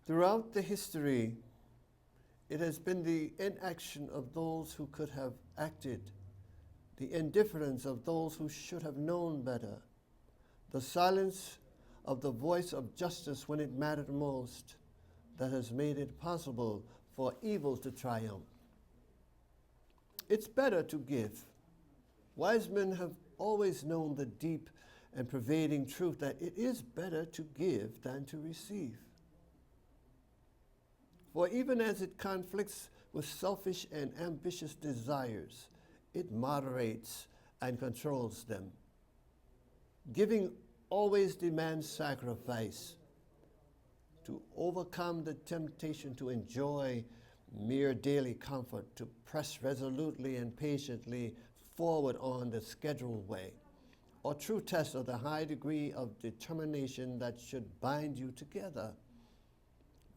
Throughout the history, it has been the inaction of those who could have acted, the indifference of those who should have known better, the silence of the voice of justice when it mattered most, that has made it possible for evil to triumph. It's better to give. Wise men have always known the deep and pervading truth that it is better to give than to receive. For even as it conflicts with selfish and ambitious desires, it moderates and controls them. Giving always demands sacrifice to overcome the temptation to enjoy mere daily comfort, to press resolutely and patiently forward on the scheduled way, or true test of the high degree of determination that should bind you together.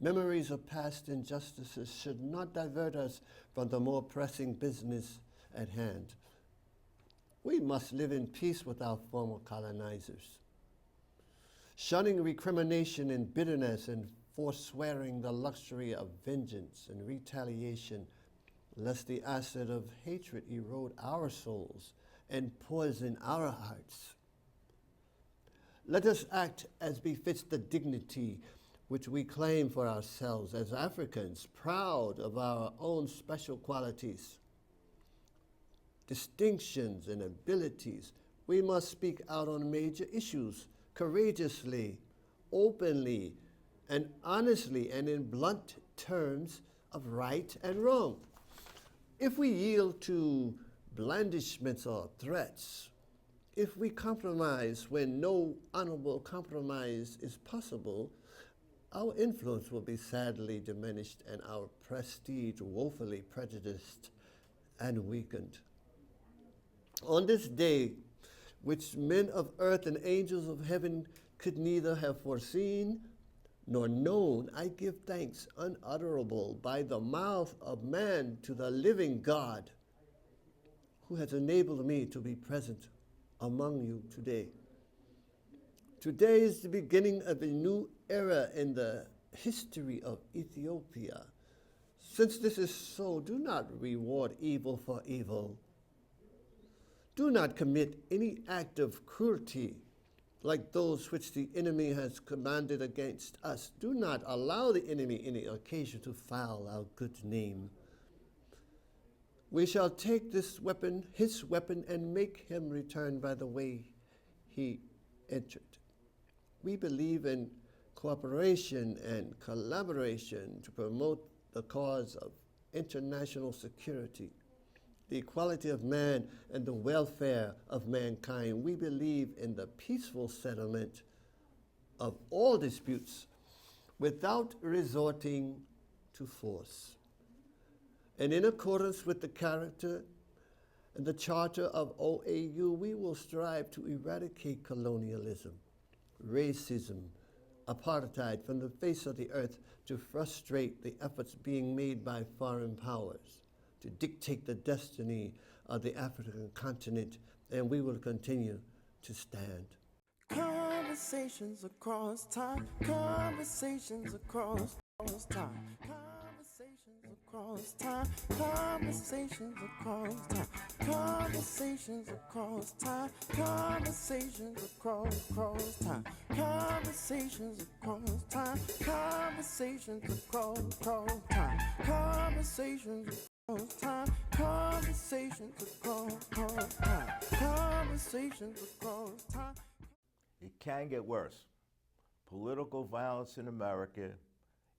Memories of past injustices should not divert us from the more pressing business at hand. We must live in peace with our former colonizers, shunning recrimination and bitterness and forswearing the luxury of vengeance and retaliation, lest the acid of hatred erode our souls and poison our hearts. Let us act as befits the dignity which we claim for ourselves as Africans, proud of our own special qualities, distinctions, and abilities. We must speak out on major issues courageously, openly, and honestly, and in blunt terms of right and wrong. If we yield to blandishments or threats, if we compromise when no honorable compromise is possible, our influence will be sadly diminished and our prestige woefully prejudiced and weakened. On this day, which men of earth and angels of heaven could neither have foreseen nor known, I give thanks unutterable by the mouth of man to the living God, who has enabled me to be present among you today. Today is the beginning of a new era in the history of Ethiopia. Since this is so, do not reward evil for evil. Do not commit any act of cruelty like those which the enemy has commanded against us. Do not allow the enemy any occasion to foul our good name. We shall take this weapon, his weapon, and make him return by the way he entered. We believe in cooperation and collaboration to promote the cause of international security, the equality of man, and the welfare of mankind. We believe in the peaceful settlement of all disputes without resorting to force. And in accordance with the character and the charter of OAU, we will strive to eradicate colonialism, racism, apartheid from the face of the earth, to frustrate the efforts being made by foreign powers to dictate the destiny of the African continent, and we will continue to stand. Conversations across time, conversations across time, conversations across time, conversations across time, conversations across time, conversations across time, conversations across time, conversations across time, conversations time, conversations across time, conversations across time. It can get worse. Political violence in America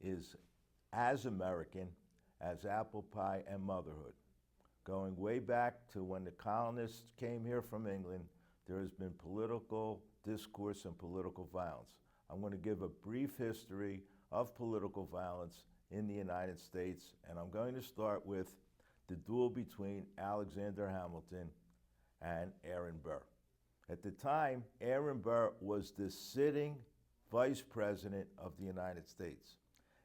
is as American as apple pie and motherhood. Going way back to when the colonists came here from England, there has been political discourse and political violence. I'm going to give a brief history of political violence in the United States, and I'm going to start with the duel between Alexander Hamilton and Aaron Burr. At the time, Aaron Burr was the sitting Vice President of the United States,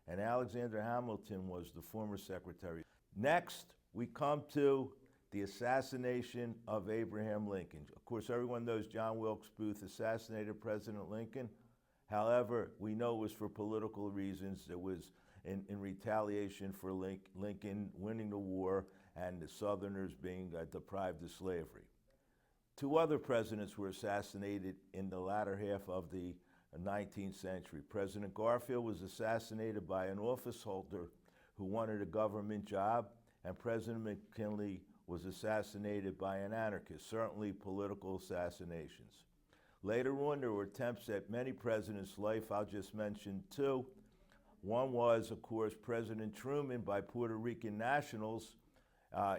and Alexander Hamilton was the former Secretary. Next, we come to the assassination of Abraham Lincoln. Of course, everyone knows John Wilkes Booth assassinated President Lincoln. However, we know it was for political reasons. It was in retaliation for Lincoln winning the war and the Southerners being deprived of slavery. Two other presidents were assassinated in the latter half of the 19th century. President Garfield was assassinated by an office holder who wanted a government job, and President McKinley was assassinated by an anarchist, certainly political assassinations. Later on, there were attempts at many presidents' life. I'll just mention two. One was, of course, President Truman by Puerto Rican nationals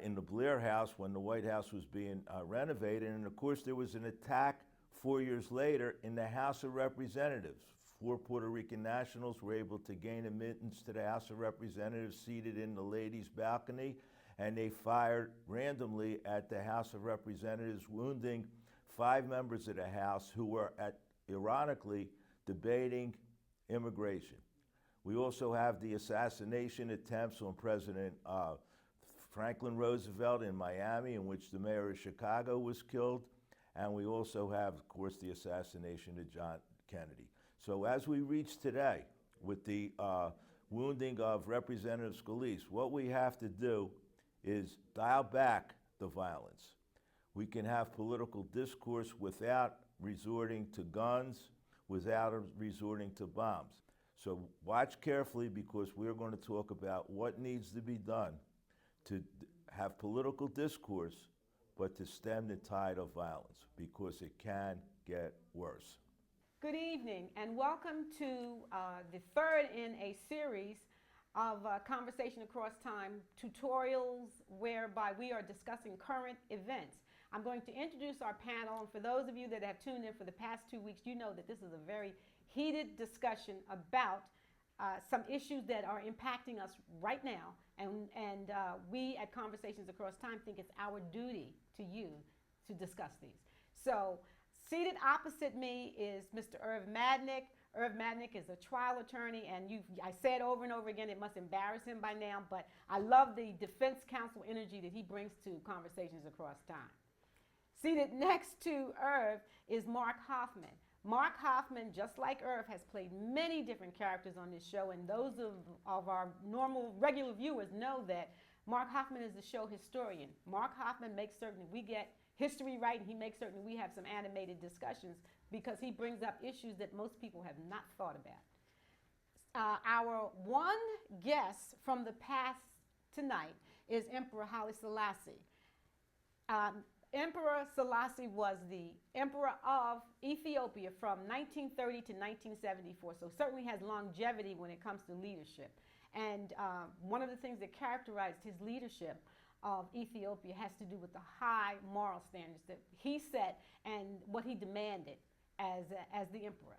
in the Blair House when the White House was being renovated. And of course, there was an attack 4 years later in the House of Representatives. 4 Puerto Rican nationals were able to gain admittance to the House of Representatives seated in the ladies' balcony, and they fired randomly at the House of Representatives, wounding 5 members of the House who were, ironically, debating immigration. We also have the assassination attempts on President Franklin Roosevelt in Miami, in which the mayor of Chicago was killed. And we also have, of course, the assassination of John Kennedy. So as we reach today with the wounding of Representative Scalise, what we have to do is dial back the violence. We can have political discourse without resorting to guns, without resorting to bombs. So watch carefully, because we're going to talk about what needs to be done to have political discourse, but to stem the tide of violence, because it can get worse. Good evening, and welcome to the third in a series of Conversation Across Time tutorials whereby we are discussing current events. I'm going to introduce our panel, and for those of you that have tuned in for the past 2 weeks, you know that this is a very heated discussion about some issues that are impacting us right now, and we at Conversations Across Time think it's our duty to you to discuss these. So seated opposite me is Mr. Irv Madnick. Irv Madnick is a trial attorney, and I said over and over again, it must embarrass him by now, but I love the defense counsel energy that he brings to Conversations Across Time. Seated next to Irv is Mark Hoffman. Mark Hoffman, just like Irv, has played many different characters on this show, and those of our normal, regular viewers know that Mark Hoffman is the show historian. Mark Hoffman makes certain we get history right, and he makes certain we have some animated discussions, because he brings up issues that most people have not thought about. Our one guest from the past tonight is Emperor Hailee Salassie. Emperor Salassie was the emperor of Ethiopia from 1930 to 1974, so certainly has longevity when it comes to leadership. And one of the things that characterized his leadership of Ethiopia has to do with the high moral standards that he set and what he demanded as the emperor.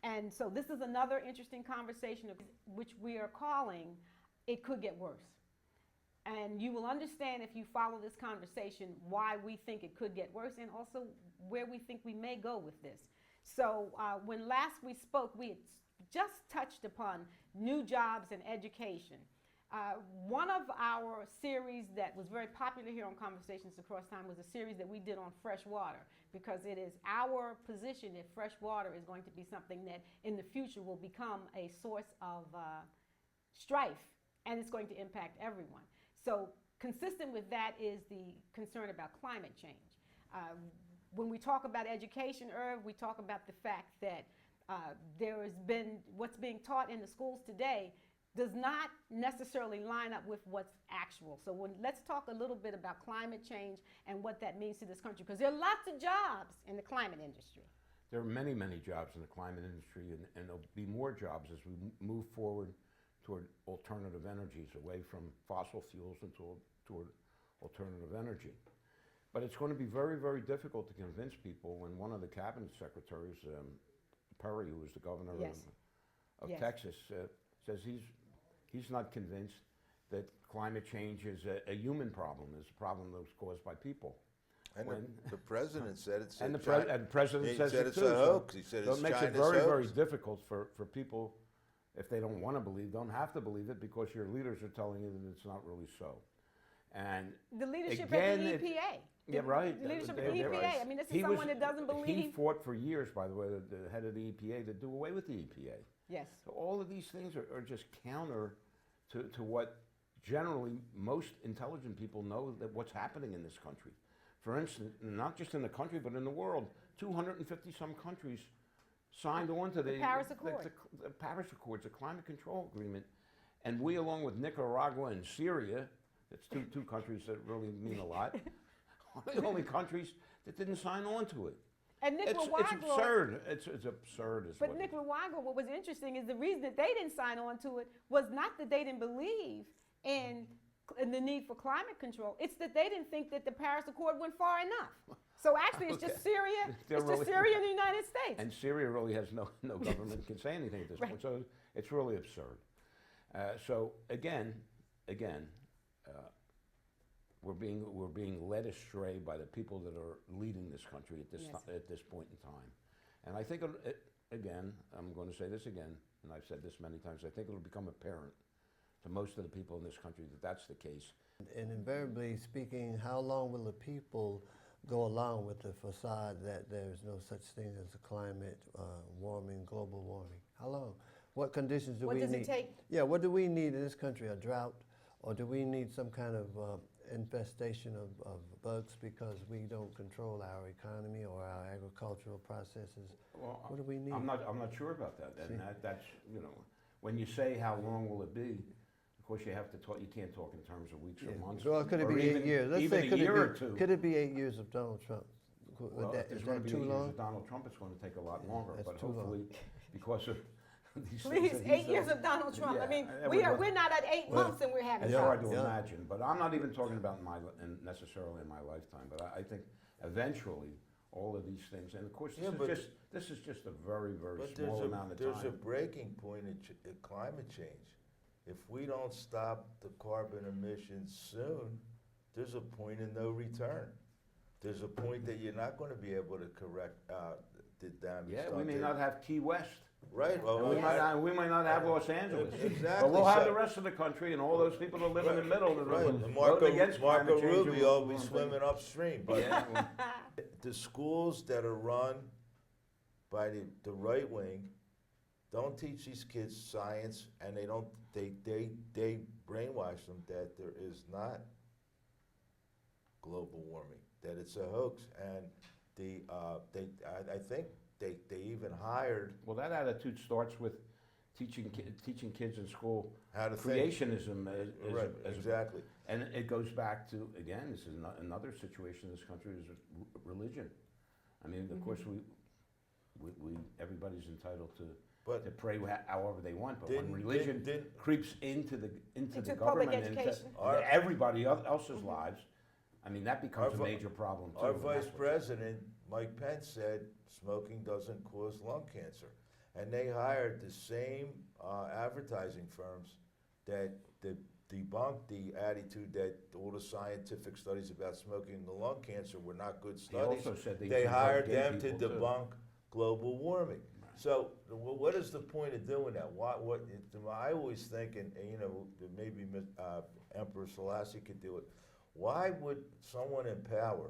And so this is another interesting conversation, which we are calling It Could Get Worse. And you will understand, if you follow this conversation, why we think it could get worse, and also where we think we may go with this. So when last we spoke, we had just touched upon new jobs and education. One of our series that was very popular here on Conversations Across Time was a series that we did on fresh water, because it is our position that fresh water is going to be something that in the future will become a source of strife, and it's going to impact everyone. So consistent with that is the concern about climate change. When we talk about education, Irv, we talk about the fact that there has been what's being taught in the schools today does not necessarily line up with what's actual. So let's talk a little bit about climate change and what that means to this country, because there are lots of jobs in the climate industry. There are many, many jobs in the climate industry, and there'll be more jobs as we move forward toward alternative energies, away from fossil fuels and toward alternative energy. But it's going to be very, very difficult to convince people when one of the cabinet secretaries, Perry, who was the governor of Texas, says he's not convinced that climate change is a human problem, is a problem that was caused by people. And the president said it's and the president says it's too, a hoax. He said so it's it makes China's it very, hoax. very difficult for people, if they don't want to believe, don't have to believe it, because your leaders are telling you that it's not really so. And the leadership again, at the EPA. Yeah, right. leadership of They're the EPA. right. I mean, this is He was- someone that doesn't He believe. fought for years, by the way, the head of the EPA, to do away with the EPA. Yes. So all of these things are just counter to what generally most intelligent people know that what's happening in this country. For instance, not just in the country, but in the world, 250 some countries signed on to the Paris Accord. the Paris Accords, the climate control agreement, and we, along with Nicaragua and Syria, it's two countries that really mean a lot, are the only countries that didn't sign on to it. And It's Nicaragua. absurd. It's absurd. But Nicaragua, what was interesting is the reason that they didn't sign on to it was not that they didn't believe in the need for climate control. It's that they didn't think that the Paris Accord went far enough. So actually, it's just Syria. They're It's just really- Syria and the United States. And Syria really has no government can say anything at this Right. point. So it's really absurd. So again, we're being led astray by the people that are leading this country at this Yes. at this point in time. And I think again, I'm going to say this again, and I've said this many times. I think it'll become apparent to most of the people in this country that that's the case. And invariably speaking, how long will the people go along with the facade that there's no such thing as a climate warming, global warming? How long? What conditions do What we does need? it take? Yeah, what do we need in this country? A drought? Or do we need some kind of infestation of bugs because we don't control our economy or our agricultural processes? Well, What do we need? I'm not sure about that. And that's when you say how long will it be, of course you have to talk. You can't talk in terms of weeks or months. Well, could it or be even, 8 years? Let's even say, a could year it or be, two. Could it be 8 years of Donald Trump? Well, if there's Is going to that be too 8 years long? of Donald Trump, it's going to take a lot longer. That's But too long. hopefully, because of these Please, things that 8 he's years done- of Donald Trump. I Yeah, mean, everybody- we're not at 8 months and we're having It's Yeah. hard trouble. to Yeah. imagine, but I'm not even talking about necessarily in my lifetime. But I think eventually all of these things, and of course this is just a very But small amount of there's a time. breaking point in climate change. If we don't stop the carbon emissions soon, there's a point of no return. There's a point that you're not going to be able to correct the damage. Yeah, we done may to- not have Key West. Right. Well, And we might not have Los Angeles. Exactly, But we'll have so- the rest of the country and all those people that live in the middle that Right. are And voting against Marco climate change. Rubio will be swimming upstream. But Yeah. the schools that are run by the right wing don't teach these kids science, and they brainwash them that there is not global warming, that it's a hoax, and I think they even hired Well, that attitude starts with teaching kids in school how to think. creationism Right, as exactly. and it goes back to, again, this is another situation in this country is religion. I mean, of course, we everybody's entitled to pray however they want, but when Didn't- religion didn't- creeps into the Into government, public into education. everybody else's lives, I mean, that becomes a major problem too. Our and Vice that's what- President, Mike Pence, said smoking doesn't cause lung cancer. And they hired the same advertising firms that debunked the attitude that all the scientific studies about smoking and the lung cancer were not good studies. also said they They should hired vote gay them to people, too. debunk global warming. So what is the point of doing that? I always think, and maybe Emperor Selassie could do it. Why would someone in power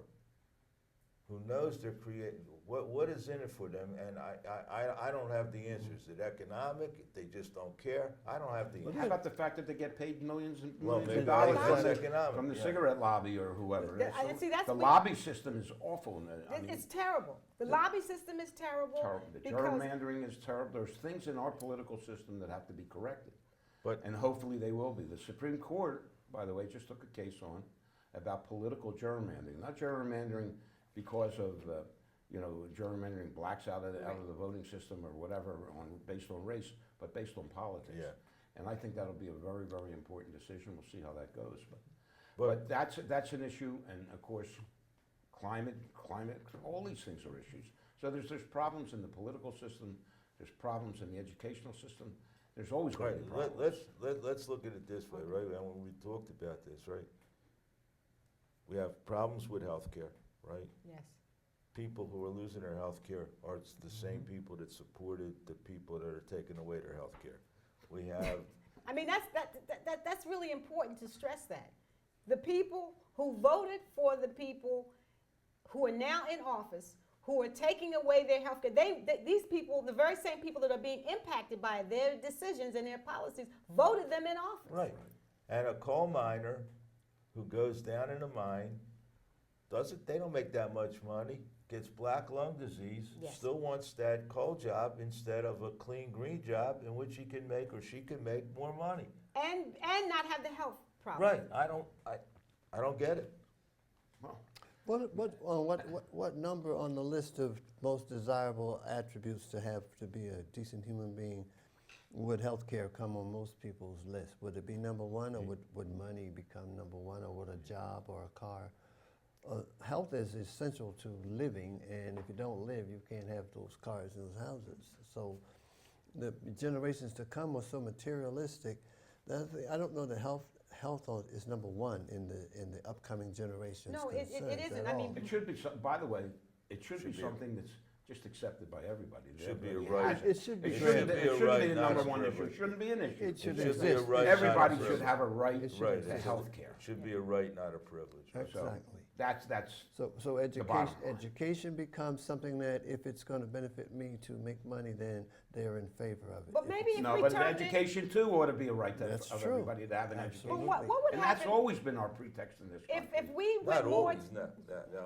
who knows they're creating, what is in it for them? And I don't have the answers. Is it economic? They just don't care. I don't have the How answers. about the fact that they get paid millions and Well, millions maybe of dollars that's from economic, from the yeah. cigarette lobby or whoever? And see, that's the we- lobby system is awful. I mean, It's terrible. The lobby system is terrible. terrible. The because gerrymandering is terrible. There's things in our political system that have to be corrected. But- And hopefully they will be. The Supreme Court, by the way, just took a case on about political gerrymandering. Not gerrymandering because of, gerrymandering blacks out of the voting system or whatever based on race, but based on politics. Yeah. And I think that'll be a very, very important decision. We'll see how that goes. But- But that's an issue, and of course, climate, all these things are issues. So there's problems in the political system, there's problems in the educational system, there's always going to Right, be problems. let's look at it this way, right? And when we talked about this, right? We have problems with healthcare, right? yes. People who are losing their healthcare are the same people that supported the people that are taking away their healthcare. We have, I mean, that's really important to stress that. The people who voted for the people who are now in office, who are taking away their health care. These people, the very same people that are being impacted by their decisions and their policies, voted them in office. Right. And a coal miner who goes down in a mine, they don't make that much money, gets black lung disease, Yes. still wants that coal job instead of a clean green job in which he can make or she can make more money. And not have the health problem. Right. I don't get it. What number on the list of most desirable attributes to have to be a decent human being would healthcare come on most people's list? Would it be number one, or would money become number one, or would a job or a car? Health is essential to living, and if you don't live, you can't have those cars and those houses. So the generations to come are so materialistic that I don't know that health is number one in the upcoming generations. No, it isn't. At I mean, all. It should be, by the way, it should be something that's just accepted by everybody. Should be a Everybody right. has It should be. It shouldn't Should be be a it shouldn't right, be the not number a one issue. privilege. It shouldn't be an issue. It should It should exist. be a right, Everybody not a should have a right It should Right. to exist. health care. Should be a right, not a privilege. Exactly. That's So bottom line. education becomes something that if it's going to benefit me to make money, then they're in favor of it. but If maybe if no, we but turned education too ought to be a right That's of true. everybody to have an Absolutely. education. But what would And that's happen always been our pretext in this country. if we Not went more? always,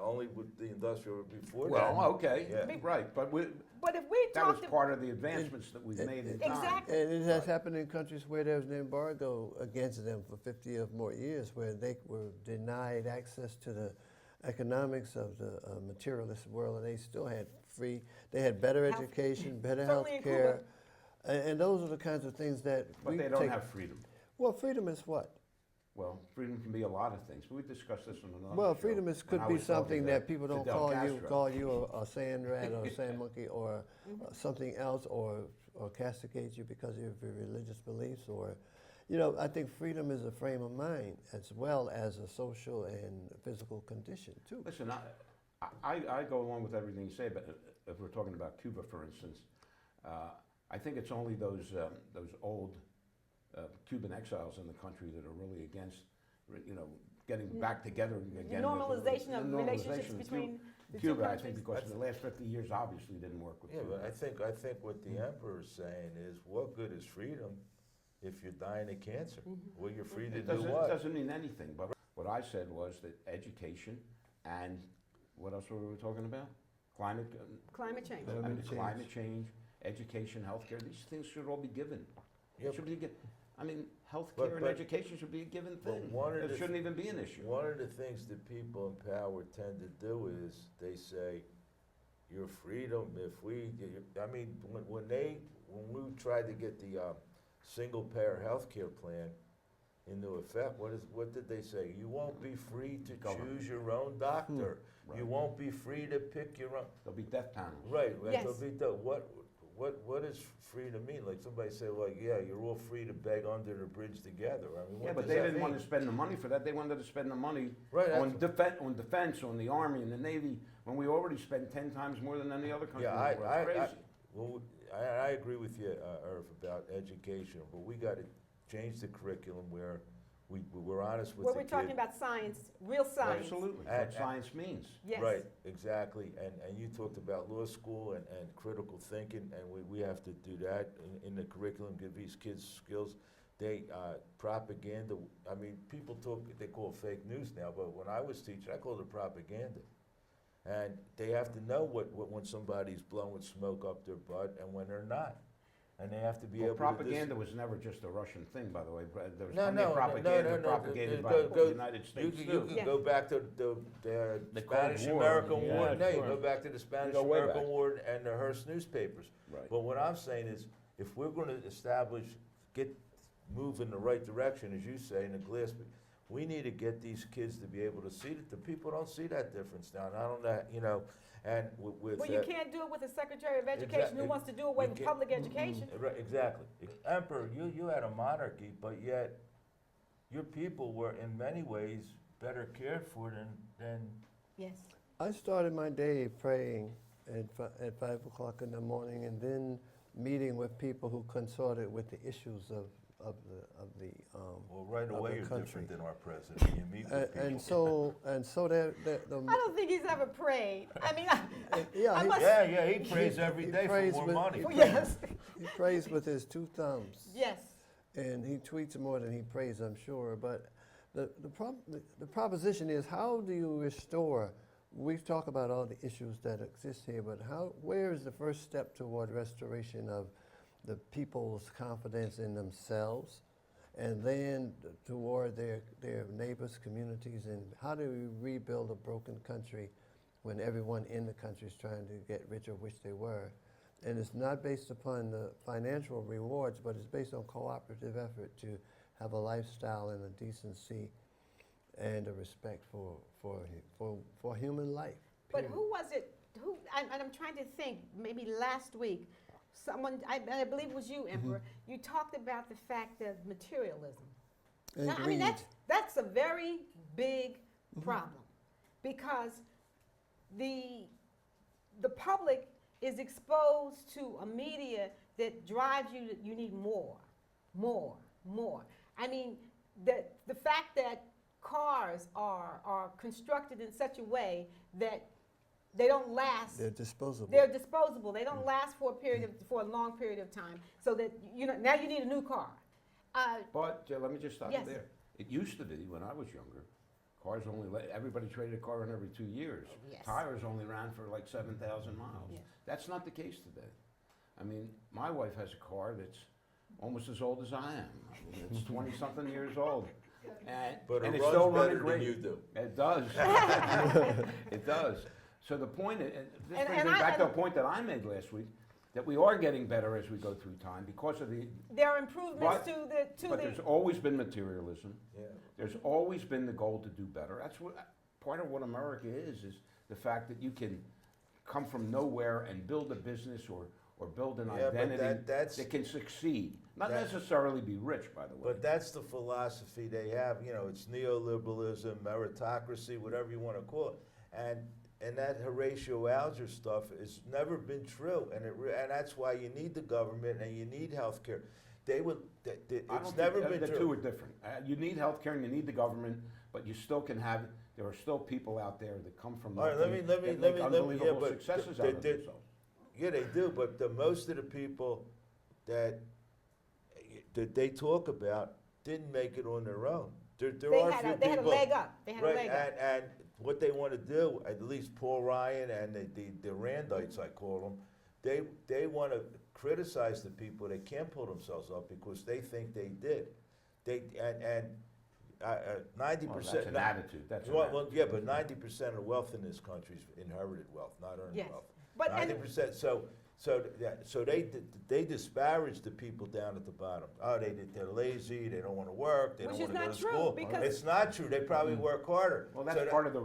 only with the industrial before that. Well, okay, Yeah. right, but But if we that was talked part of the advancements that we've made in time. Exactly. And it has happened in countries where there was an embargo against them for 50 or more years, where they were denied access to the economics of the materialist world, and they still had they had better Health- education, better health Certainly in care, and those are the kinds of things that But we they don't take. have freedom. Well, freedom is what? Well, freedom can be a lot of things, but we discussed this on another Well, show freedom could when I be was talking something to that people don't Fidel Castro. call you a sand rat or a sand monkey or something else, or castigate you because of your religious beliefs, or, I think freedom is a frame of mind as well as a social and physical condition too. Listen, I go along with everything you say, but if we're talking about Cuba, for instance, I think it's only those old Cuban exiles in the country that are really against, getting back together again. Normalization of the relationships with between the two Cuba, I countries. think, because in the last 50 years, obviously didn't work with Yeah, Cuba. but I think what the emperor is saying is, what good is freedom if you're dying of cancer? Well, you're free to It do doesn't, what? it doesn't mean anything, but what I said was that education and, what else were we talking about? Climate change. climate change, education, healthcare, these things should all be given. Yeah, It should be I mean, healthcare But- and but- education should be a given but thing. one of It the shouldn't even be an issue. One of the things that people in power tend to do is they say, your freedom, when we tried to get the single payer health care plan into effect, what did they say? You won't be free to Government. choose your own doctor. Right. You won't be free to pick your own. There'll be death panels. Right, Yes. it'll be done. What is free to mean? Like somebody say, you're all free to beg under the bridge together. I mean, Yeah, what but does they that didn't want mean? to spend the money for that. They wanted to spend the money Right, on defense, on the Army and the Navy, when we already spend 10 times more than any other country Yeah, in the world. It's crazy. I agree with you, Irv, about education, but we got to change the curriculum where we're honest with Where the we're talking kid. about science, real science. Absolutely, And- what science means. Yes. Right, exactly, and you talked about law school and critical thinking, and we have to do that in the curriculum, give these kids skills. Propaganda, people they call it fake news now, but when I was teaching, I called it propaganda. And they have to know when somebody's blowing smoke up their butt and when they're not. And they have to be Well, able propaganda to was never just a Russian thing, by the way. There was No, plenty of no, propaganda no. propagated by Go- the go- United States You too. can Yeah. go back to the The Cold Spanish-American War. War. Yeah, No, you sure. go back to the way Spanish-American back. War and the Hearst newspapers. Right. But what I'm saying is, if we're going to move in the right direction, as you say, in the glass, we need to get these kids to be able to see that the people don't see that difference now. And I don't know, and with Well, you can't do it with a Secretary of Education who wants to do away you with can't- public education. Right, exactly. Emperor, you had a monarchy, but yet your people were in many ways better cared for than Yes. I started my day praying at 5 o'clock in the morning, and then meeting with people who consorted with the issues of Well, right of away the you're country. different than our president. You meet with people. And so the I don't think he's ever prayed. I mean, yeah, I he- must, Yeah, he prays every he day prays for more with- money. yes, he prays with his two thumbs. yes. And he tweets more than he prays, I'm sure. But the proposition is, how do you restore? We talk about all the issues that exist here, but where is the first step toward restoration of the people's confidence in themselves, and then toward their neighbors, communities, and how do we rebuild a broken country when everyone in the country is trying to get rich or wish they were? And it's not based upon the financial rewards, but it's based on cooperative effort to have a lifestyle and a decency and a respect for human life. But period. who was it? And I'm trying to think. Maybe last week, someone, I believe it was you, Emperor. You talked about the fact that materialism. And Now, I mean, greed. that's a very big problem, because the public is exposed to a media that drives you that you need more. I mean, the fact that cars are constructed in such a way that they don't last. They're disposable. They're disposable. They don't last for a long period of time. So that now you need a new car. But let me just stop Yes. you there. It used to be when I was younger, cars everybody traded a car in every 2 years. Yes. Tires only ran for like 7,000 miles. Yes. That's not the case today. I mean, my wife has a car that's almost as old as I am. I mean, it's 20-something years old. But and it it's runs still running better than great. you do. It does. It does. So the point is, this And- brings and me I- back to a and- point that I made last week, that we are getting better as we go through time because of the. There are improvements But to there's the. always been materialism. Yeah. There's always been the goal to do better. That's what part of what America is the fact that you can come from nowhere and build a business or build an Yeah, but identity that's- that can succeed. Not that- necessarily be rich, by the way. But that's the philosophy they have. You know, it's neoliberalism, meritocracy, whatever you want to call it. And that Horatio Alger stuff has never been true, and and that's why you need the government and you need health care. I It's don't never think been the true. two are different. You need health care and you need the government, but you still can have. There are still people out there that come from All right, nothing let me, that yeah, make unbelievable but successes out of themselves. Yeah, they do, but most of the people that they talk about didn't make it on their own. There They are had few a people, leg up. They had a right? leg up. And what they want to do, at least Paul Ryan and the Randites, I call them, they want to criticize the people that can't pull themselves up because they think they did. 90%. Well, that's an attitude. That's an Well, yeah, but 90% of wealth in this country is inherited wealth, not earned Yes. wealth. But- and- 90%. So they disparage the people down at the bottom. Oh, they're lazy. They don't want to work. They Which don't is want to go not to true, school. because- It's not true. They probably work harder. Well, So that's that- part of the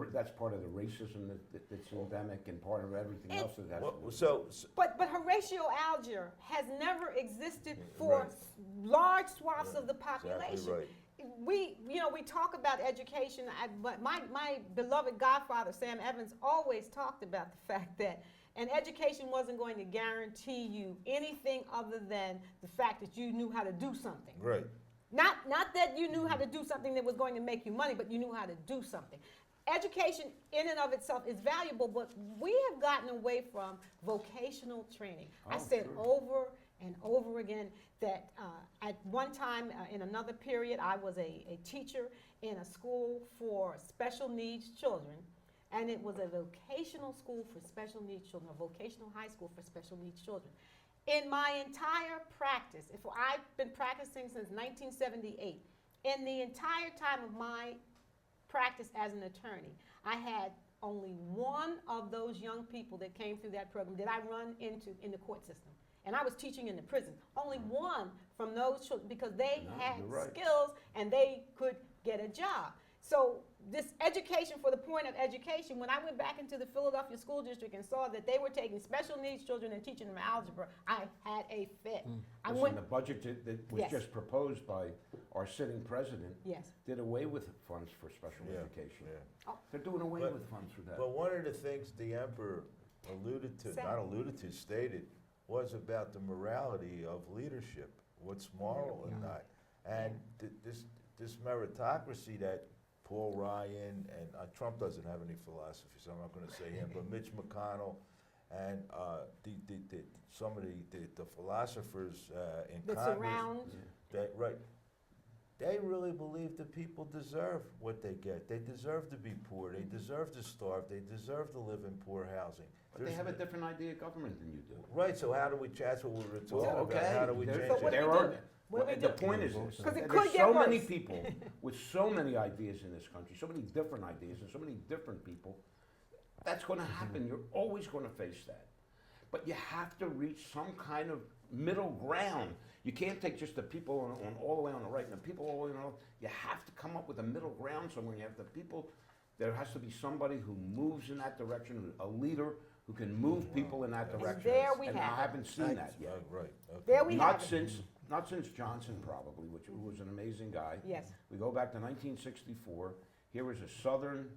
racism that's endemic and part of everything It- else that has. well, so But Horatio Alger has never existed for Right. large swaths of the exactly population. right. We talk about education, but my beloved godfather, Sam Evans, always talked about the fact that an education wasn't going to guarantee you anything other than the fact that you knew how to do something. Right. Not that you knew how to do something that was going to make you money, but you knew how to do something. Education in and of itself is valuable, but we have gotten away from vocational training. I Oh, said sure. over and over again that at one time in another period, I was a teacher in a school for special needs children, and it was a vocational school for special needs children, a vocational high school for special needs children. In my entire practice, I've been practicing since 1978, in the entire time of my practice as an attorney, I had only one of those young people that came through that program that I run into in the court system. And I was teaching in the prison. Only one from those children, because they No, had you're right. skills and they could get a job. So this education, for the point of education, when I went back into the Philadelphia School District and saw that they were taking special needs children and teaching them algebra, I had a fit. I Listen, went, the budget that was Yes. just proposed by our sitting president yes. did away with funds for special Yeah, education. yeah. They're doing away But- with funds for that. But one of the things the emperor alluded to, not alluded to, stated, was about the morality of leadership, what's moral and not. And this meritocracy that Paul Ryan and Trump doesn't have any philosophy, so I'm not going to say him, but Mitch McConnell and some of the philosophers in that Congress, surround. they really believe that people deserve what they get. They deserve to be poor. They deserve to starve. They deserve to live in poor housing. But they have a different idea of government than you do. Right, so how do we, that's what we were talking about. Okay. How do we change So what it? do we do? What do we The do? point is this. 'Cause it there's could get so many worse. people with so many ideas in this country, so many different ideas and so many different people. That's going to happen. You're always going to face that. But you have to reach some kind of middle ground. You can't take just the people on all the way on the right and the people all the way on the left. You have to come up with a middle ground somewhere. You have the people, there has to be somebody who moves in that direction, a leader who can move people in that direction. there we and have I it. haven't seen that yet. Right, okay. There we Not have it. since Johnson probably, which was an amazing guy. Yes. We go back to 1964. Here was a Southern,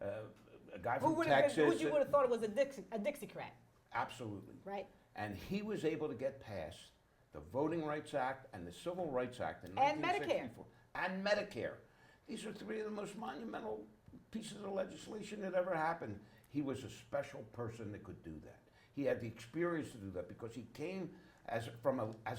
a guy Who from would Texas. have you would have thought it was a Dixiecrat, Absolutely. right? And he was able to get past the Voting Rights Act and the Civil Rights Act in And 1964. And Medicare. These are three of the most monumental pieces of legislation that ever happened. He was a special person that could do that. He had the experience to do that because he came as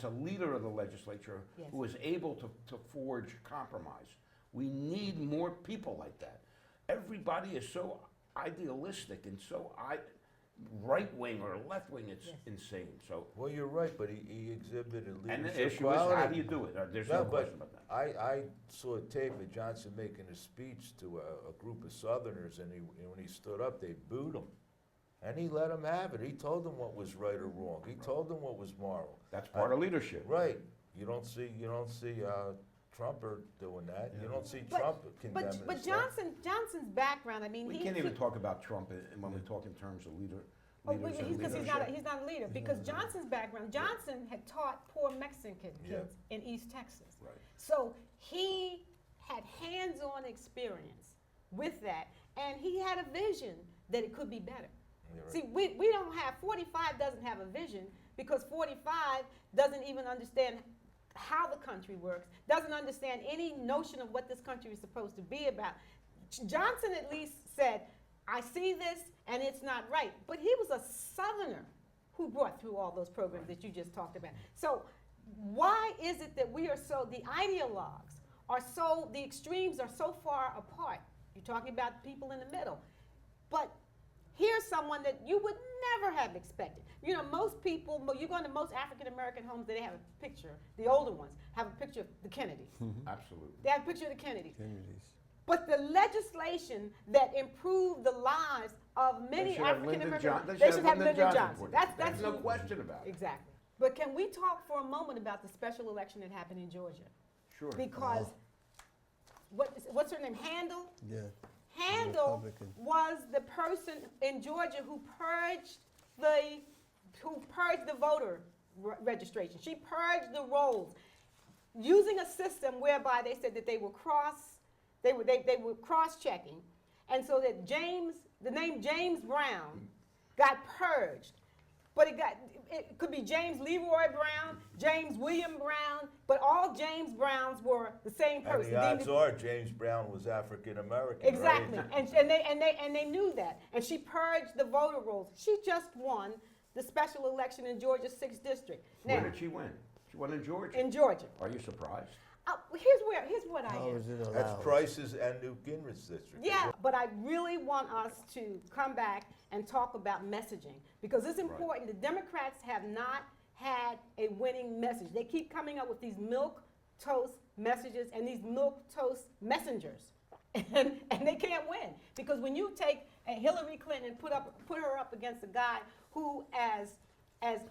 a leader of the legislature Yes. who was able to forge compromise. We need more people like that. Everybody is so idealistic and so right wing or left wing. It's Yes. insane. So, Well, you're right, but he exhibited leadership and the issue is, quality. how do you do it? There's no question about that. I saw a tape of Johnson making a speech to a group of Southerners, and when he stood up, they booed him. And he let them have it. He told them what was right or wrong. He told them what was moral. That's part of leadership. Right. You don't see Trump doing that. You don't see Trump condemning But stuff. Johnson's background. I mean, We he can't even he- talk about Trump when we talk in terms of leaders because and he's leadership. not a leader. Because Johnson's background, Johnson had taught poor Mexican kids in East Texas. Right. So he had hands-on experience with that, and he had a vision that it could be better. Yeah, right. See, we don't have, 45 doesn't have a vision because 45 doesn't even understand how the country works, doesn't understand any notion of what this country is supposed to be about. Johnson at least said, I see this and it's not right. But he was a Southerner who brought through all those programs that you just talked about. So why is it that we are so, the ideologues are so, the extremes are so far apart? You're talking about people in the middle. But here's someone that you would never have expected. You know, most people, you go into most African-American homes, they have a picture, the older ones, have a picture of the Kennedys. Absolutely. They have a picture of the Kennedys. But the legislation that improved the lives of many African-Americans, they should have Lyndon Johnson. That's no question about it. Exactly. But can we talk for a moment about the special election that happened in Georgia? Sure. Because what's her name? Handel? Yeah. Handel Republican. was the person in Georgia who purged the voter registration. She purged the rolls using a system whereby they said that they were cross-checking, and so that the name James Brown got purged. But it could be James Leroy Brown, James William Brown, but all James Browns were the same person. And the odds are James Brown was African American. Exactly, Right? and they knew that, and she purged the voter rolls. She just won the special election in Georgia's 6th district. Where did she win? She won in Georgia. In Georgia. Are you surprised? Here's what I How am. is it allowed? That's Price's and Newt Gingrich's district. Yeah, but I really want us to come back and talk about messaging because it's important. The Democrats have not had a winning message. They keep coming up with these milquetoast messages and these milquetoast messengers, and they can't win because when you take Hillary Clinton and put her up against a guy who, as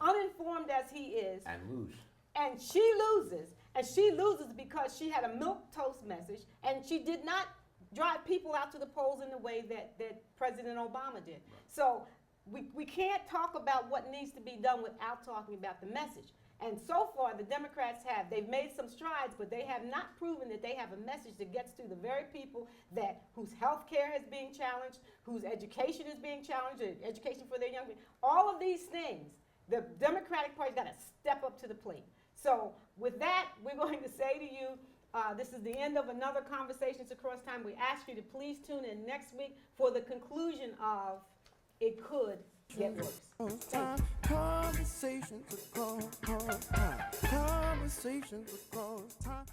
uninformed as he is, And lose. and she loses. And she loses because she had a milquetoast message, and she did not drive people out to the polls in the way that President Obama did. So we can't talk about what needs to be done without talking about the message. And so far, the Democrats they've made some strides, but they have not proven that they have a message that gets to the very people whose health care is being challenged, whose education is being challenged, education for their young people. All of these things, the Democratic Party's got to step up to the plate. So with that, we're going to say to you, this is the end of another Conversations Across Time. We ask you to please tune in next week for the conclusion of It Could Get Worse. Thank you. Conversations across time. Conversations across time.